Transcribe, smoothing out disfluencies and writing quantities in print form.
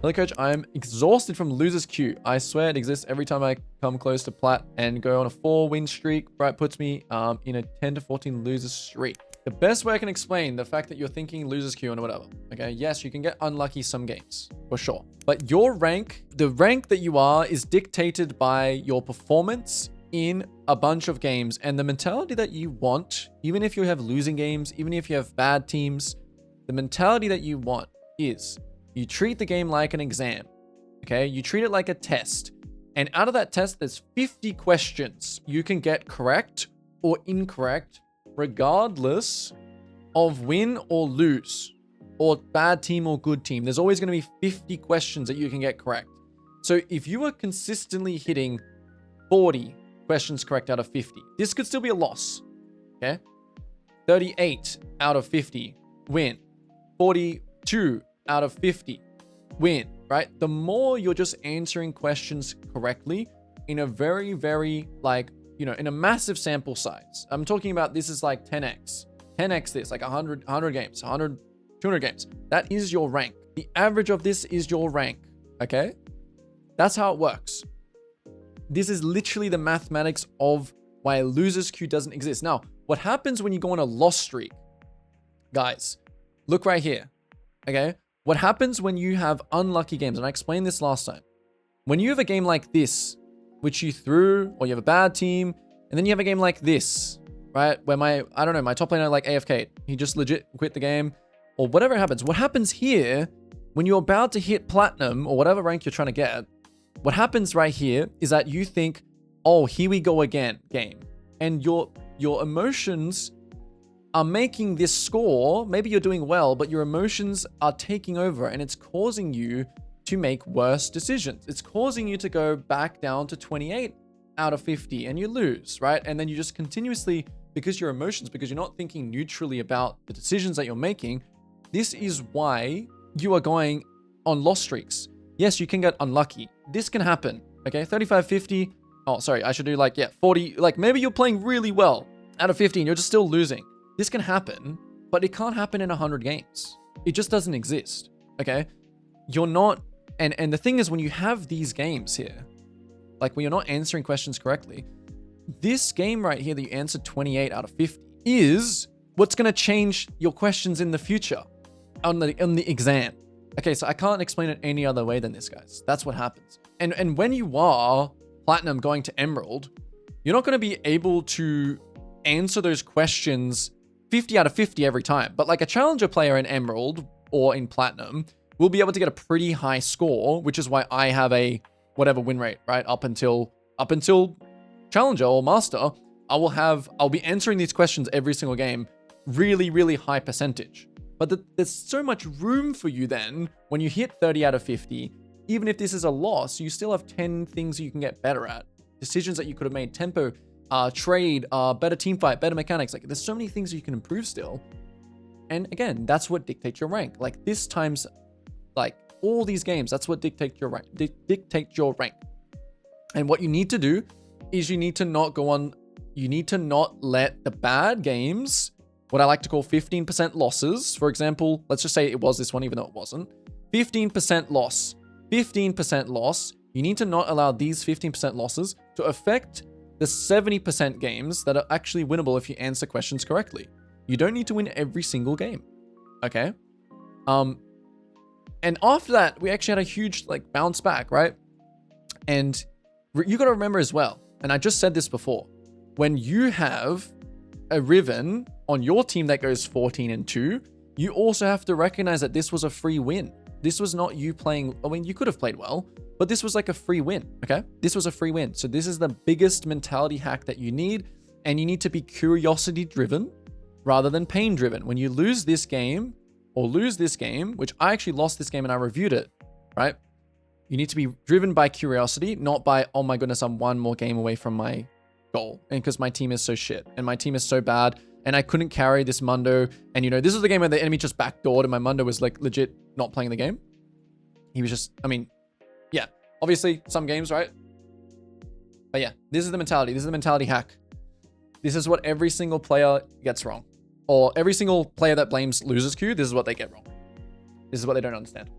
Hello, coach. I'm exhausted from loser's queue. I swear it exists every time I come close to plat and go on a 4-win streak. Bright puts me in a 10 to 14 losers streak. The best way I can explain the fact that you're thinking loser's queue and whatever. Okay, yes, you can get unlucky some games for sure, but your rank, the rank that you are, is dictated by your performance in a bunch of games and the mentality that you want. Even if you have losing games, even if you have bad teams, the mentality that you want is you treat the game like an exam, okay? You treat it like a test. And out of that test, there's 50 questions you can get correct or incorrect, regardless of win or lose, or bad team or good team. There's always going to be 50 questions that you can get correct. So if you are consistently hitting 40 questions correct out of 50, this could still be a loss, okay? 38 out of 50, win. 42 out of 50, win, right? The more you're just answering questions correctly in a very, very, like, you know, in a massive sample size. I'm talking about this is like 10x this, like 100 games, 100, 200 games. That is your rank. The average of this is your rank, okay? That's how it works. This is literally the mathematics of why a loser's queue doesn't exist. Now, what happens when you go on a loss streak? Guys, look right here, okay? What happens when you have unlucky games, and I explained this last time. When you have a game like this, which you threw, or you have a bad team, and then you have a game like this, right? Where my top laner like AFK, he just legit quit the game, or whatever happens. What happens here, when you're about to hit platinum, or whatever rank you're trying to get, what happens right here is that you think, oh, here we go again, game. And your emotions are making this score. Maybe you're doing well, but your emotions are taking over and it's causing you to make worse decisions. It's causing you to go back down to 28 out of 50 and you lose, right? And then you just continuously, because your emotions, because you're not thinking neutrally about the decisions that you're making, this is why you are going on loss streaks. Yes, you can get unlucky. This can happen, okay? 35, 50. Oh, sorry, I should do like, yeah, 40. Like maybe you're playing really well out of 50 and you're just still losing. This can happen, but it can't happen in 100 games. It just doesn't exist, okay? You're not, and the thing is when you have these games here, like when you're not answering questions correctly, this game right here that you answered 28 out of 50 is what's gonna change your questions in the future on the exam. Okay, so I can't explain it any other way than this, guys. That's what happens. And when you are platinum going to emerald, you're not gonna be able to answer those questions 50 out of 50 every time. But like a challenger player in emerald or in platinum will be able to get a pretty high score, which is why I have a whatever win rate, right? Up until challenger or master, I'll be answering these questions every single game, really, really high percentage. But there's so much room for you then when you hit 30 out of 50, even if this is a loss, you still have 10 things you can get better at. Decisions that you could have made, tempo, trade, better team fight, better mechanics. Like there's so many things you can improve still. And again, that's what dictates your rank. Like this times, like all these games, that's what dictates your rank. Dictate your rank. And what you need to do is you need to not let the bad games, what I like to call 15% losses. For example, let's just say it was this one, even though it wasn't. 15% loss. 15% loss. You need to not allow these 15% losses to affect the 70% games that are actually winnable if you answer questions correctly. You don't need to win every single game, okay? And after that, we actually had a huge like bounce back, right? And you got to remember as well, and I just said this before, when you have a Riven on your team that goes 14-2, you also have to recognize that this was a free win. This was not you playing, I mean, you could have played well, but this was like a free win, okay? This was a free win. So this is the biggest mentality hack that you need, and you need to be curiosity driven rather than pain driven. When you lose this game or lose this game, which I actually lost this game and I reviewed it, right? You need to be driven by curiosity, not by, oh my goodness, I'm one more game away from my goal. And because my team is so shit and my team is so bad and I couldn't carry this Mundo. And you know, this was the game where the enemy just backdoored and my Mundo was like legit not playing the game. He was just, I mean, yeah, obviously some games, right? But yeah, this is the mentality. This is the mentality hack. This is what every single player gets wrong. Or every single player that blames losers queue, this is what they get wrong. This is what they don't understand.